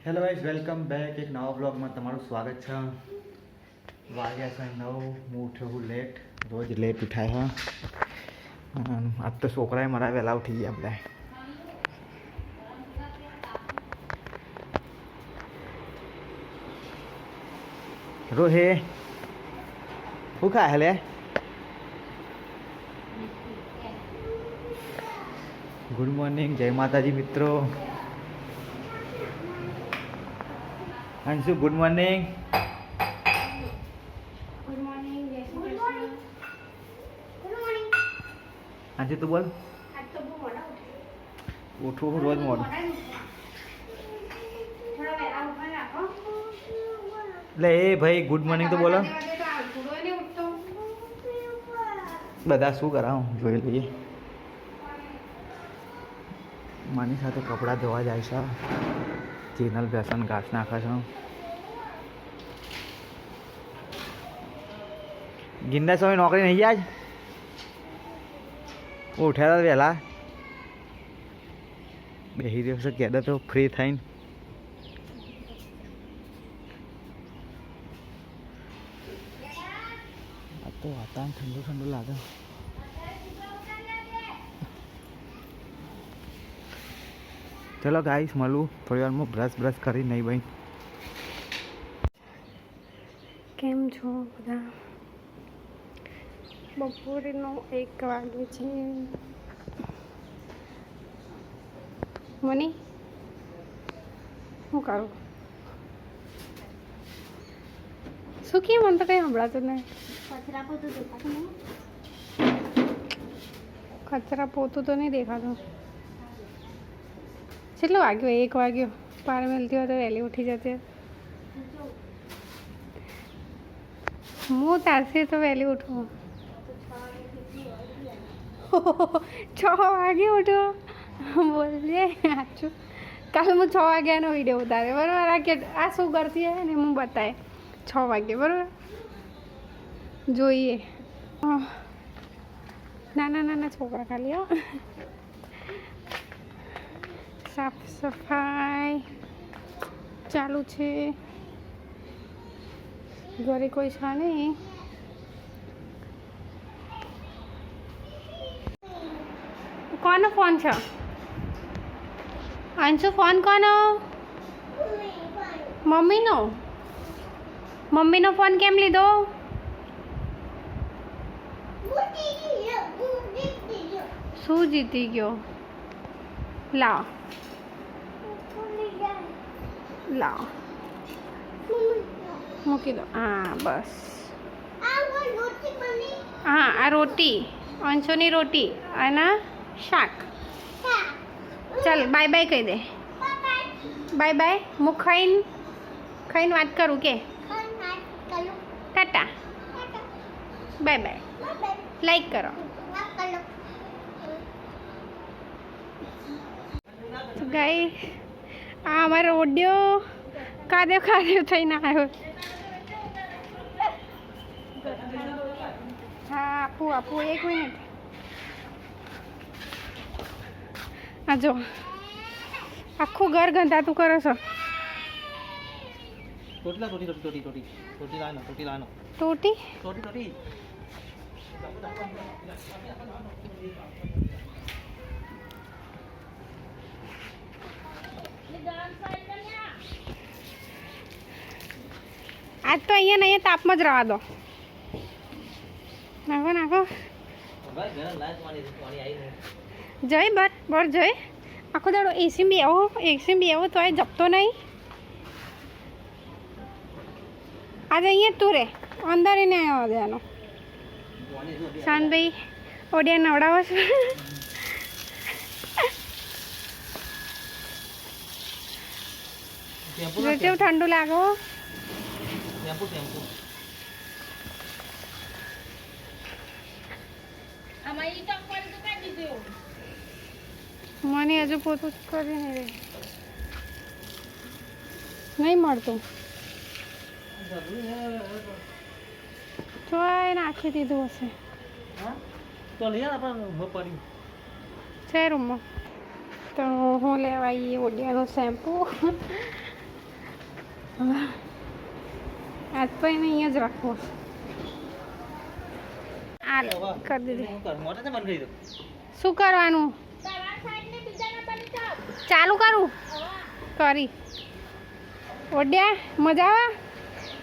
Hello guys, welcome back એક નવા બ્લોગમાં તમારું સ્વાગત છે. વાગ્યા છે 9. હું ઉઠ્યો હું લેટ, રોજ લેટ ઉઠાય હા. આજ તો છોકરાએ મારા વહેલા ઉઠી ગયા બધા. રોહે શું ખાય હલે? ગુડ મોર્નિંગ, જય માતાજી મિત્રો. Anshu good morning. Good morning, જય શ્રી કૃષ્ણ. Good morning. અંશુ તું બોલ. આજ તો બહુ મોડા ઉઠું હું રોજ મોડું. થોડા વહેલા ઉભા રાખો. લે એ ભાઈ ગુડ મોર્નિંગ તો બોલો. બધા શું કરાવું જોઈ લઈએ. માની સાથે કપડાં ધોવા જાય છે. ચેનલ બેસન ઘાસ નાખે છે. ગિંદા સ્વામી નોકરી નહીં જાય. ઉઠ્યા હતા વહેલા, બેસી રહ્યો છે કહેતો તો ફ્રી થઈને. આ તો વાતાવરણ ઠંડુ ઠંડુ લાગે. ચલો ગાઈસ મળું થોડી વારમાં. બ્રશ કરી નહીં ભાઈ. કેમ છો બધા? બપોરનો 1 વાગે છે. મની શું કરું? શું કે મને તો કંઈ સંભળાતું નહીં. કચરા પોતું તો નહીં દેખાતું. કેટલો વાગ્યો? 1 વાગ્યો. પાર મેલતી હોય તો વહેલી ઉઠી જતી. હું તારથી તો વહેલી ઉઠું. 6 વાગે ઉઠો બોલજે સાચું. કાલે હું 6 વાગ્યાનો વિડીયો ઉતારે બરાબર. આ શું કરતી હોય ને હું બતાવે 6 વાગે બરાબર. જોઈએ નાના છોકરા ખાલી હો. સાફ સફાઈ ચાલુ છે. ઘરે કોઈ છે નહીં. કોનો ફોન છે? અંશુ ફોન કોનો? મમ્મીનો. મમ્મીનો ફોન કેમ લીધો? શું જીતી ગયો? લાવ લાવ મૂકી દો. હા બસ. હા આ રોટી, અંશુની રોટી અને શાક. ચાલ બાય બાય કહી દે. Bye bye. હું ખાઈને વાત કરું કે ટાટા બાય બાય. લાઈક કરો. ગાય આ અમારો ઓડિયો કાદેવ થઈને આવ્યો. હા આપું 1 મિનિટ. આ જો આખું ઘર ગંધાતું કરો છો. ટોટી આજ તો અહીંયા તાપમાં જ રહેવા દો. નાખો જય બર જય. આખો દાડો એસી બી આવો તો જપતો નહીં. આજે અહીંયા તું રે અંદર ને આવ્યો દેવાનો. શાનભાઈ ઓડિયા નવડાવો છો. કેવું ઠંડુ લાગો. મને હજુ પોતું કરી નહીં મળતું. ચોય નાખી દીધું હશે છે રૂમમાં. તો હું લેવા આવીએ ઓડિયાનો શેમ્પુ. આજ તો એને અહીંયા જ રાખવો. આ કરી દીધી. શું કરવાનું? ચાલુ કરું કરી ઓડ્યા. મજા આવે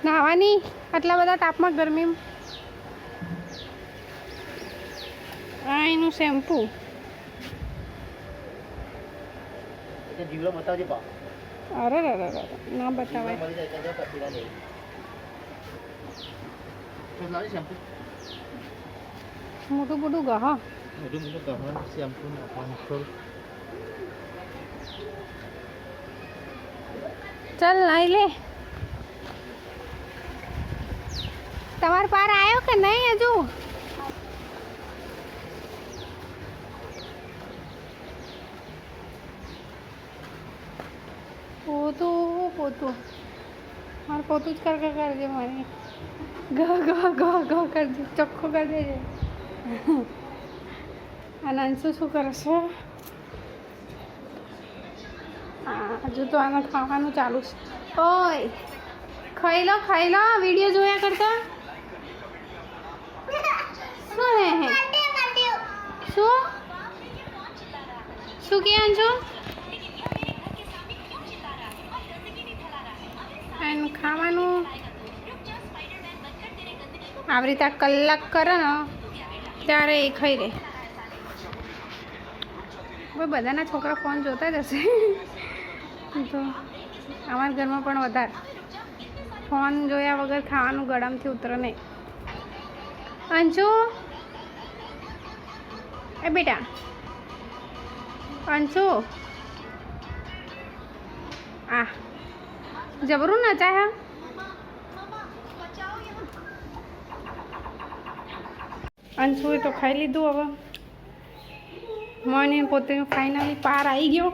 નાહવાની આટલા બધા તાપમાં ગરમીમાં? આ એનું શેમ્પૂ. જીવડો બતાવજે પા. અરે ના બતાવાય. મોટું મોટું ગહ. શેમ્પુ ચાલ નાઈ લે. તમાર પાર આવ્યો કે નહીં હજુ? પોતું મારે પોતું જ કરજે. મારે ગહ કરજે, ચોખ્ખો કરી દેજે. અને અંશુ શું કરે છે? હજુ તો આને ખાવાનું ચાલુ છે. ઓય ખાઈ લો વિડીયો જોયા કરતા. શું હે શું કે અંશુ? એનું ખાવાનું આવી રીતે કલાક કરે ને ત્યારે એ ખાઈ રહે. હવે બધાના છોકરા ફોન જોતા જ હશે તો અમારા ઘરમાં પણ વધારે ફોન જોયા વગર ખાવાનું ગળામાંથી ઉતરે નહીં. અંશુ એ બેટા અંશુ આ જબરું નચાય. અંશુએ તો ખાઈ લીધું. હવે મને પોતે ફાઇનલી પાર આવી ગયો.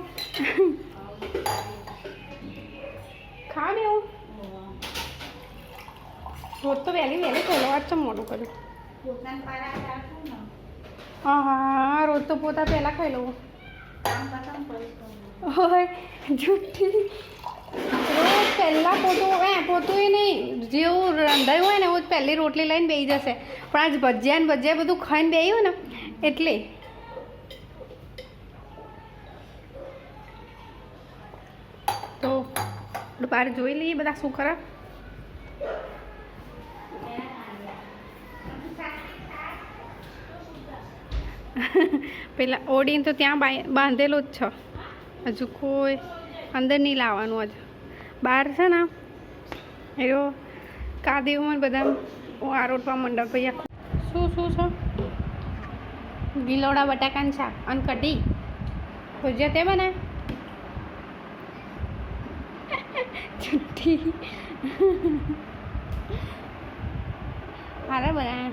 ખા દેવું રોજ તો વહેલી પહેલો વાર ચમ મોડું કર્યું. હા રોજ તો પોતા પહેલાં ખાઈ લઉં. હોય જુઠ્ઠી. રોજ પહેલાં પોતું એ નહીં જેવું રંધાયું હોય ને એવું જ પહેલી રોટલી લઈને બેસી જશે. પણ આજ ભજીયા બધું ખાઈને બેસ્યું ને એટલે તો બહાર જોઈ લઈએ બધા શું કરે. પેલા ઓડીને તો ત્યાં બાંધેલો જ છે. હજુ કોઈ અંદર નહીં લાવવાનું. હજુ બહાર છે ને એ કાદેવમાં બધા આરોટવા મંડળ. પછી શું છે? ગિલોડા બટાકાનું શાક અને કઢી ભજીયા તે બને છુટ્ટી હારે બનાયા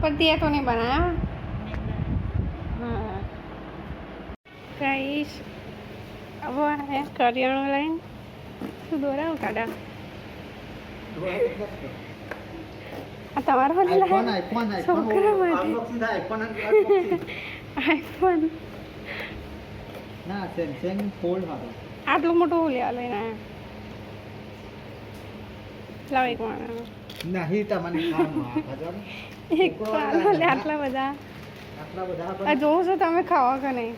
પણ તે તો નહીં બનાયા. હા કહીશ હવે કરિયાણું લઈને શું દોરાવું કાઢા. આ તમારો છોકરા માટે આઈફોન આટલું મોટું લેવા લઈને આવ્યા. લાવ એક આટલા બધા જોઉં છો તમે ખાવા કે નહીં?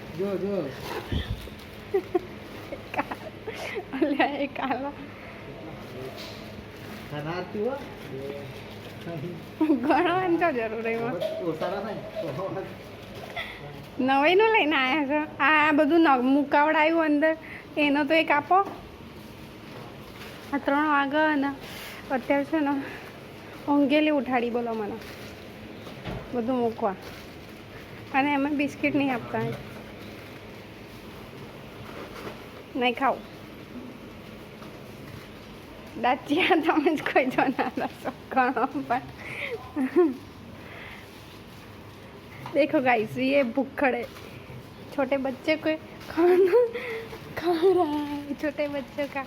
એક આલો ગણવાની તો જરૂર એમાં. નવાઈનું લઈને આવ્યા છો. આ બધું મુકાવડાયું અંદર એનો તો એક આપો. આ 3 વાગે ને અત્યારે છે ને ઊંઘેલી ઉઠાડી બોલો મને બધું મૂકવા. અને એમાં બિસ્કિટ નહીં આપતા. નહીં ખાવું દાચિયા તમે જ કોઈ જો ના રસો ઘણો પણ देखो गाइस ये भूखड़े छोटे बच्चे को खाना खा रहा है छोटे बच्चे का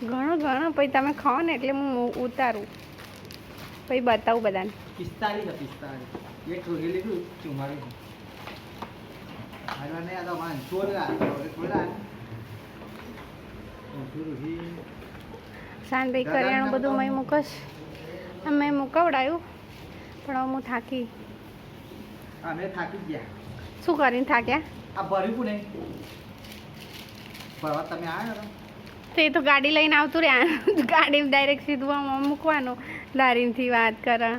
ઘણો પછી તમે ખાઓ ને એટલે હું ઉતારું પછી બતાવું બધાને. 45 એક રોલી લીધું 44 હાલવા નહીં આ તો માન 16 થોડા શાનભાઈ કરિયાણું બધું મેં મૂકશ મેં મુકવડાયું પણ હવે હું થાકી અમે થાકી ગયા. શું કરીને થાક્યા? આ ભર્યું નહીં ભરવા તમે આવ્યા તો એ તો ગાડી લઈને આવતું રહ્યા ગાડી ડાયરેક્ટ સીધું આમ મૂકવાનું લારીનથી વાત કરે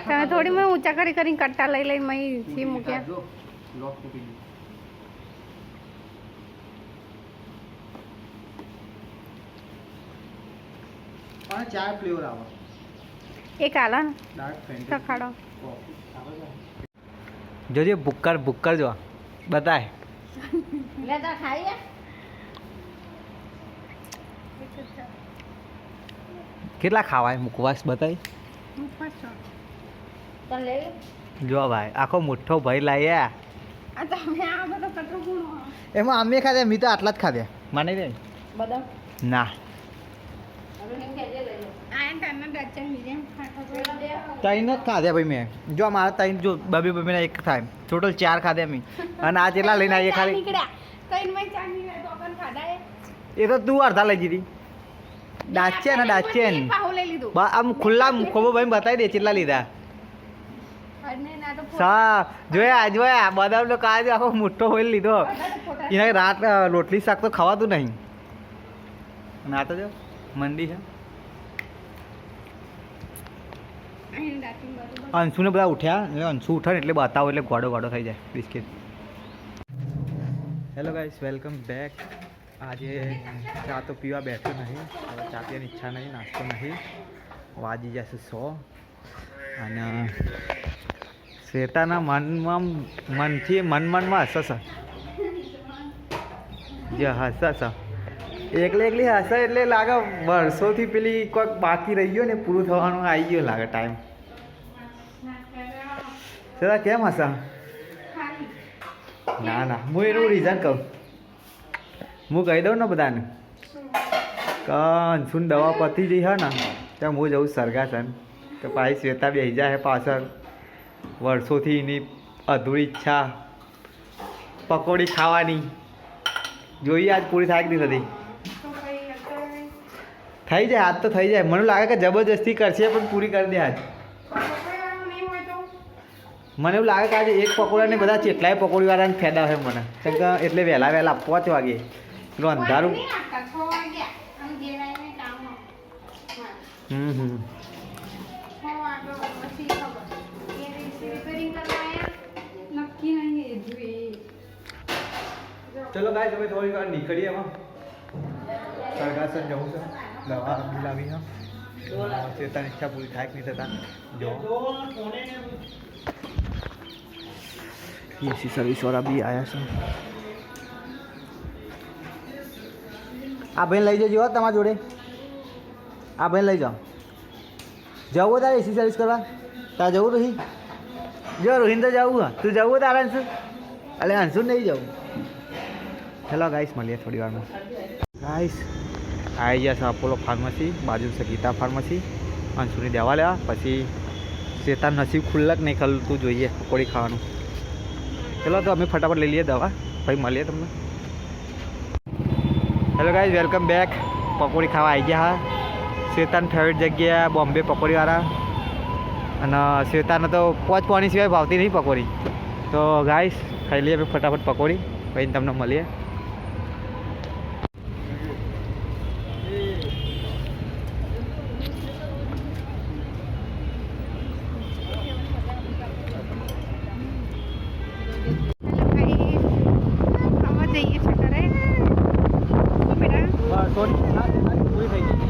તમે થોડી મેં ઊંચા કરીને કટ્ટા લઈ લઈને મેં થી મૂક્યા. લોક તૂટી ગયું. અને 4 ફ્લેવર આવે. એક આલો ને ડાર્ક ફેન્ટી સખાડો. જોજે ભુક્કર જો બતાય લેતા ખાઈએ કેટલા ખાવાય મુકવાસ બતાય જો ભાઈ આખો મુઠ્ઠો ભરી લાવ્યા. એમાં અમે ખાધા મેં તો આટલા જ ખાધા મને દે ના ત્રણ જ ખાધા ભાઈ મેં જો મારા ત્રણ જો બબે એક થાય ટોટલ 4 ખાધા મેં અને આ જેટલા લઈને આવીએ ખાલી એ તો તું અડધા લઈ દીધી ડાચેન આમ ખુલ્લા ખોબો ભાઈ બતાવી દે કેટલા લીધા જોયા બદામ તો કાજુ આખો મોટો હોય લીધો એના રાત રોટલી શાક તો ખવાતું નહીં ના તો જો મંદી છે. અંશુને બધા ઉઠ્યા એટલે અંશુ ઉઠે ને એટલે બતાવો એટલે ગોડો થઈ જાય biscuit. Hello guys welcome back. આજે ચા તો પીવા બેઠો નહીં હવે ચા પીવાની ઈચ્છા નહીં નાસ્તો નહીં વાજી જશે 100 અને શ્વેતાના મનમાં હશે જે હશે એકલી હશે એટલે લાગે વર્ષોથી પેલી કોઈક બાકી રહી ગયો ને પૂરું થવાનું આવી ગયો લાગે ટાઈમ. શ્વેતા કેમ હશે? ના હું એનું રીઝન કહું હું કહી દઉં ને બધાને કે અંશુન દવા પતી જઈ હે ને તો હું જઉં સરગાસન તો પાછી શ્વેતા બેસી જાય પાછળ વર્ષોથી એની અધૂરી ઈચ્છા પકોડી ખાવાની જોઈએ આજ પૂરી થાય કે નહીં થતી. થઈ જાય આજ તો થઈ જાય મને લાગે કે જબરજસ્તી કરશે પણ પૂરી કરી દે આજ. મને એવું લાગે કે આજે એક પકોડાને બધા કેટલાય પકોડીવાળાને ફેદા છે મને કેમ કે એટલે વહેલા 5 વાગે પેલું અંધારું ચલો ગાય તમે થોડી વાર નીકળીએ એમાં સરગાસન જવું છે દવા લાવી હા ચેતાની ઈચ્છા પૂરી થાય કે નહીં થતા જો એસી સર્વિસ વાળા બી આવ્યા છે. આ ભાઈ લઈ જજો તમારા જોડે આ ભાઈ લઈ જાઓ જવું તારે એસી સર્વિસ કરવા તારે જવું રોહિત જો રોહિત તો જવું હા તું જવું તારે અંશુ એટલે અંશુ નહીં જવું. હેલો ગાઈસ મળીએ થોડી વારમાં. ગાઈસ આવી ગયા છે અપોલો ફાર્મસી બાજુ છે ગીતા ફાર્મસી અંશુની દવા લેવા પછી શેતાન નસીબ ખુલ્લક નહીં ખુલતું જોઈએ પકોડી ખાવાનું. ચલો તો અમે ફટાફટ લઈ લઈએ દવા ભાઈ મળીએ તમને. Hello guys welcome back. પકોડી ખાવા આવી ગયા હા શેતાન ફેવરેટ જગ્યા બોમ્બે પકોડીવાળા અને શેતાને તો પાણી સિવાય ભાવતી નહીં પકોડી તો ગાઈઝ ખાઈ લઈએ અમે ફટાફટ પકોડી પછી તમને મળીએ.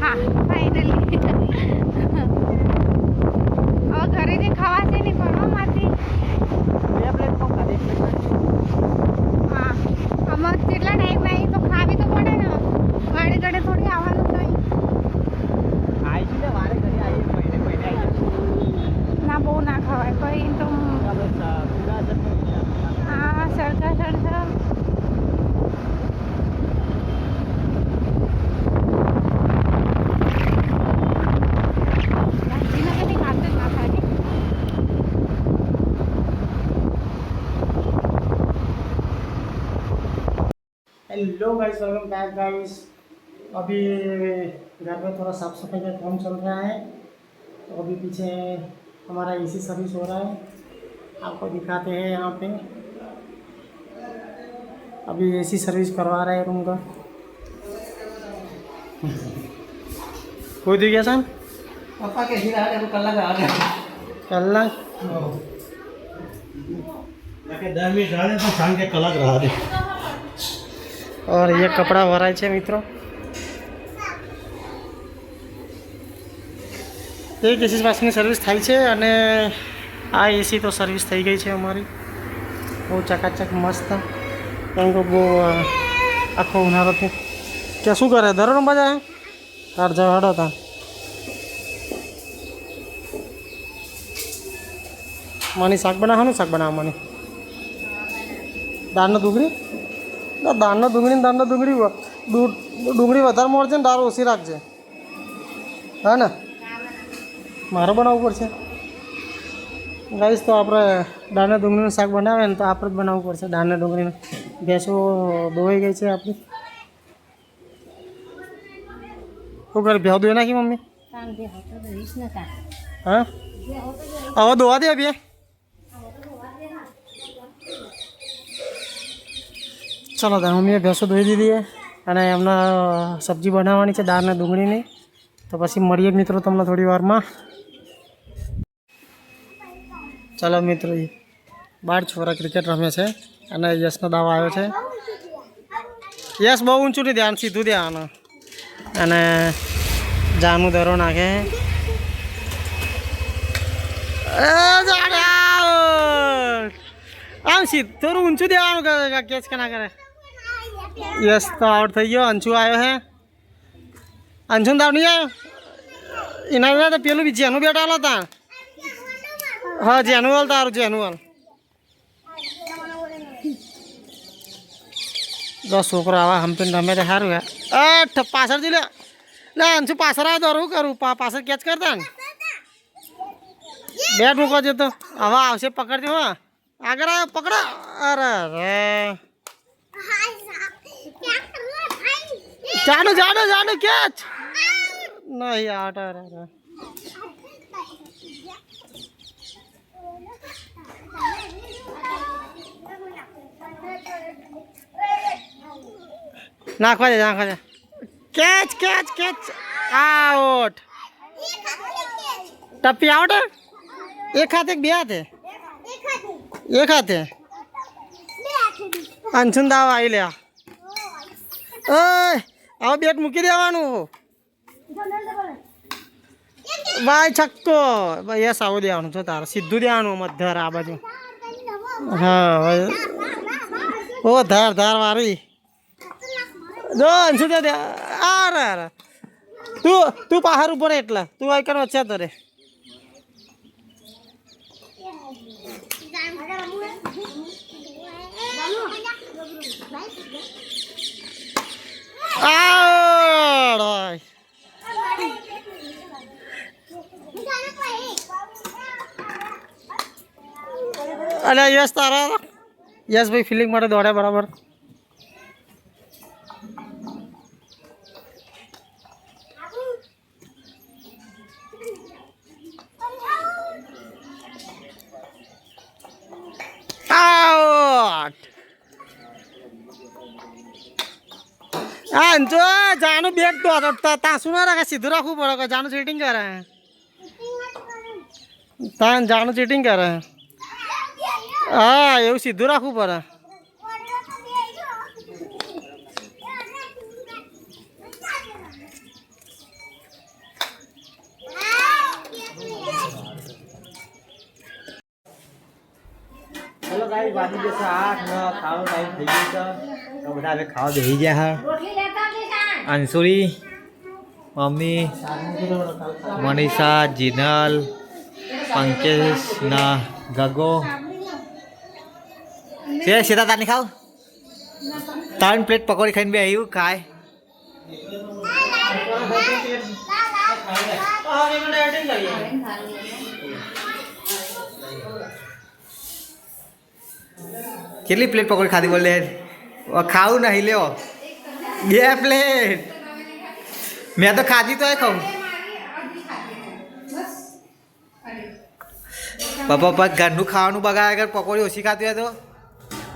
હા ફાઇનલી હવે ઘરે જે ખાવાશે નહીં ભણવામાંથી હા આમાં કેટલા ટાઈમ આવી તો ખાવી તો પડે ને વાડે ઘડે થોડી આવવાનું થાય ના બહુ ના ખવાય કઈ તો હા સરખા સરખા hello guys welcome back guys अभी घर में थोड़ा साफ सफाई का काम चल रहा है, तो अभी पीछे हमारा एसी सर्विस हो रहा है, आपको दिखाते हैं यहाँ पे। अभी एसी सर्विस करवा रहे हैं रूम का। कोई दिख गया सन पापा कैसी रहा है? कल लगा कल 10 मिनट रहा तो सांग के कलाक रहा दे। और ये कपड़ा भराय છે મિત્રો। એક એસી પાસની સર્વિસ થાય છે અને આ એસી તો સર્વિસ થઈ ગઈ છે અમારી, બહુ ચકાચક મસ્ત। કેમ કે બહુ આખો ઉનાળો છે કે શું કરે દરોનો બજાય તાર જવાડો તા માની શાક બનાવવાનું, શાક બનાવવા માની દાળનો ડુંગળી દાળનો ડુંગળી દાળનો ડુંગળી વધારે મળશે ને દાળ ઓછી રાખજે, હા ને? મારે બનાવવું પડશે ગાઈસ। તો આપણે દાળના ડુંગળીનું શાક બનાવે ને તો આપણે જ બનાવવું પડશે દાળના ડુંગળીનું। ભેંસો ધોવાઈ ગઈ છે આપણી। શું કરે ભેવ ધોઈ નાખી મમ્મી? હા હવે ધોવા દે બે। ચલો તો મમ્મીએ ભેંસો ધોઈ દીધી છે અને એમના સબ્જી બનાવવાની છે દાળના ડુંગળીની। તો પછી મળીએ મિત્રો તમને થોડી વારમાં। ચાલો મિત્રો, બાર છોરા ક્રિકેટ રમે છે અને યશનો દાવ આવ્યો છે। યશ બહુ ઊંચું નહીં ધ્યાન, સીધું ધ્યાન અને જાનું દરો નાખે। આમ સીધું થોડું ઊંચું દેવાનું કેચ કે ના કરે। યશ તો આઉટ થઈ ગયો। અંશુ આવ્યો છે। અંશુને દાવ નહીં આવ્યો એના તો પેલું જેનું બેટ આલો તા। હા જેનુઅલ તારું જેનુઅલ। દસ છોકરો આવા હમ્પીને રમે તો સારું હે। પાછળ જઈ લે અંશુ પાછળ આવે તો શું કરું? પાછળ કેચ કરતા ને બેટ મૂકવા જતો હવે આવશે પકડજો। હા આગળ આવ્યો પકડો। અરે રે જાડો જાડો જાડો કેચ નહીં આટ। અરે નાખવા દે નાખવા દે। Catch catch catch out. ટપ્પી આઉટ। એક હાથે બે હાથે? એક હાથે। અંશુન દાવ આવી લે। હવે બેટ મૂકી દેવાનું ભાઈ। છક્કો ભાઈ યસ આવું દેવાનું છો તારે સીધું દેવાનું મધર આ બાજુ। હા ભાઈ ઓ ધાર ધાર વાળી જો અંશુ દે। અરે અરે તું પહાડ ઉપર એટલે તું આ કરવા છે તરે। અલે યસ તારા યસ ભાઈ ફિલિંગ માટે દોડે બરાબર। અંજો જાનું બેટ તો તાસું ના રાખે સીધું રાખવું પડે। જાનું ચીટિંગ કરે તાન જાનું ચીટિંગ કરે। હા એવું સીધું રાખવું પડે। चलो गाइस बाजी जैसे 8 9 खाओ टाइम થઈ ગયો છે તો બધા હવે ખાવા બેસી ગયા હે। અંશુરી મમ્મી મનીષા જીનલ पंकेश ना गगो से सीधा तानी खाओ 3 प्लेट पकोड़ी खाइन बे आयु काय કેટલી પ્લેટ પકોડી ખાધી બોલે ખાવું નહીં લ્યો 2 પ્લેટ મેં તો ખાધી તો એ ખાઉં પપ્પા ઘરનું ખાવાનું બગાડે અગર પકોડી ઓછી ખાતી હોય તો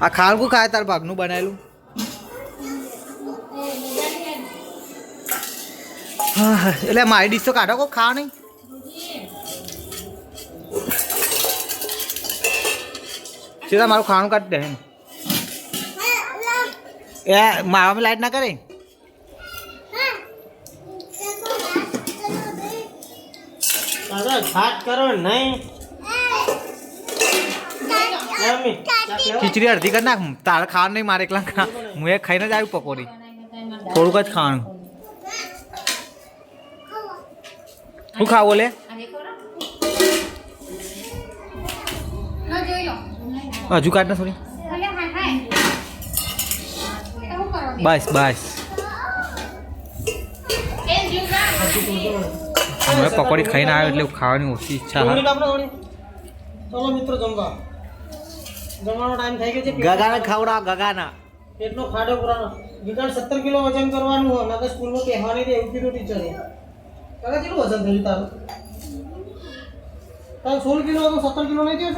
આ ખાવાનું ખાય તાર ભાગનું બનાવેલું એટલે મારી ડીશ તો કાઢો કોઈ ખાવા નહીં સીધા મારું ખાવાનું કાઢી દે એ મારામાં લાઈટ ના કરે ઘાટ કરો નહીં ખીચડી અડધી કરી નાખ તારે ખાવાનું નહીં મારે એકલા ખા હું એ ખાઈને જ આવ્યું પકોડી થોડુંક જ ખાવાનું શું ખાવ બોલે હજુ કાઢ ના થોડી બસ બસ હવે પકોડી ખાઈને આવ્યો એટલે ખાવાની ઓછી ઈચ્છા હા ચલો મિત્રો જમવા જમવાનો ટાઈમ થઈ ગયો છે ગગાને ખવડા ગગાના પેટનો ખાડો પુરાનો વિકાસ 17 કિલો વજન કરવાનું હોય નકર સ્કૂલમાં કહેવાની દે એવું કીધું ટીચરે કાકા કેટલું વજન થયું તારું 16 કિલો હતો 17 કિલો નહીં થયો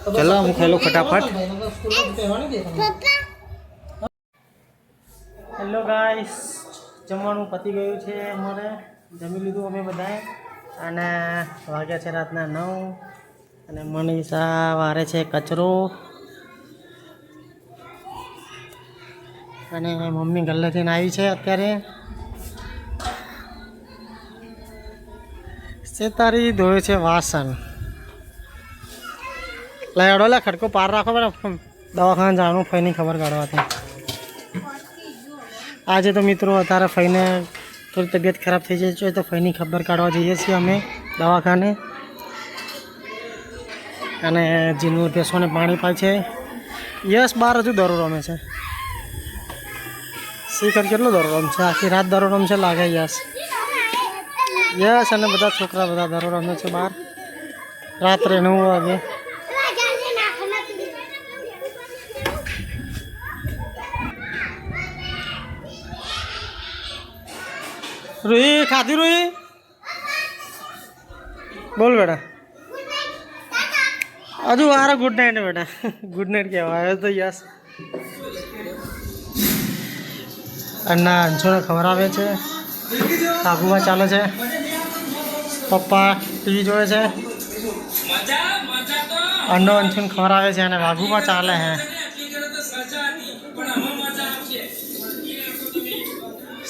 છો ચલો હું ખાઈ લઉં ફટાફટ હેલો ગાઈસ જમવાનું પતી ગયું છે અમારે જમી લીધું અમે બધાએ અને વાગ્યા છે રાતના 9 અને મનીષા વારે છે કચરો અને મમ્મી ગલ્લેથી આવી છે અત્યારે સેતારી ધોય છે વાસણ લાડો લે ખડકો પાર રાખો બરાબર દવાખાને જવાનું ફઈની ખબર કાઢવાથી આજે તો મિત્રો અત્યારે ફઈને થોડી તબિયત ખરાબ થઈ જાય છે તો ફઈની ખબર કાઢવા જઈએ છીએ અમે દવાખાને અને જીનું ભેંસોને પાણી પાય છે યસ બાર હજુ દરો રમે છે શીખર કેટલો દરો રમશે આખી રાત દરો રમશે લાગે યસ યસ અને બધા છોકરા બધા દરો રમે છે બહાર રાત્રે 9 વાગે રૂહી ખાધી રૂહી બોલ બેટા હજુ વારે ગુડ નાઇટ બેટા ગુડ નાઇટ કહેવાય તો યસ અન્ના અંશોને ખવડાવે છે સાબુમાં ચાલે છે પપ્પા ટીવી જોવે છે અન્નો અંશુને ખવડાવે છે અને વાઘુમાં ચાલે હે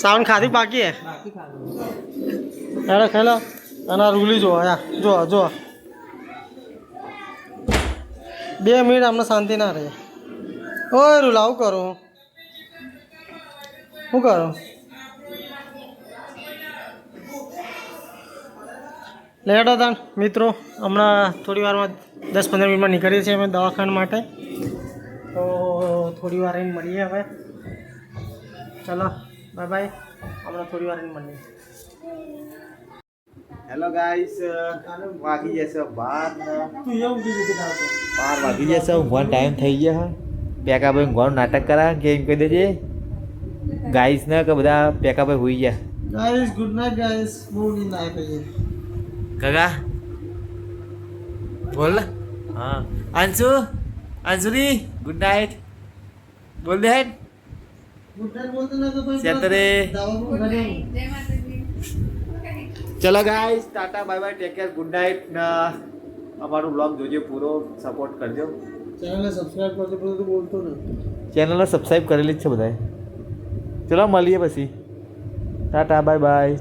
સાવન ખાધી બાકી હે અરે ખેલો અને રૂલી જો આયા જો જો 2 મિનિટ અમને શાંતિ ના રહે ઓય રૂલા આવું કરું શું કરું લેડો તાન મિત્રો હમણાં થોડી વારમાં 10-15 મિનિટમાં નીકળીએ છીએ અમે દવાખાના માટે તો થોડી વાર રહીને મળીએ હવે ચલો બાય બાય હમણાં થોડી વાર મળીએ હેલો ગાઈસ વાગી જશે 12 તું એવું કીધું કે 12 વાગી જશે ઊંઘવાનો ટાઈમ થઈ ગયો હે પેકાભાઈ ઊંઘવાનું નાટક કરા કે એમ કહી દેજે ગાઈસ ને કે બધા પેકાભાઈ હોઈ ગયા ગાઈસ ગુડ નાઇટ ગાઈસ બહુ નીંદ આવી ગઈ કાકા બોલ હા અંશુ અંશુરી ગુડ નાઇટ બોલ દે ગુડ નાઇટ બોલતો ના તો ભાઈ સેતરે દવા ઘરે ચલો guys Tata bye bye take care good night અમારું બ્લોગ જોજો પૂરો સપોર્ટ કરજો ચેનલને સબસ્ક્રાઇબ કરજો બધું બોલતો ને ચેનલને સબસ્ક્રાઇબ કરેલી જ છે બધાએ ચલો મળીએ પછી ટાટા બાય બાય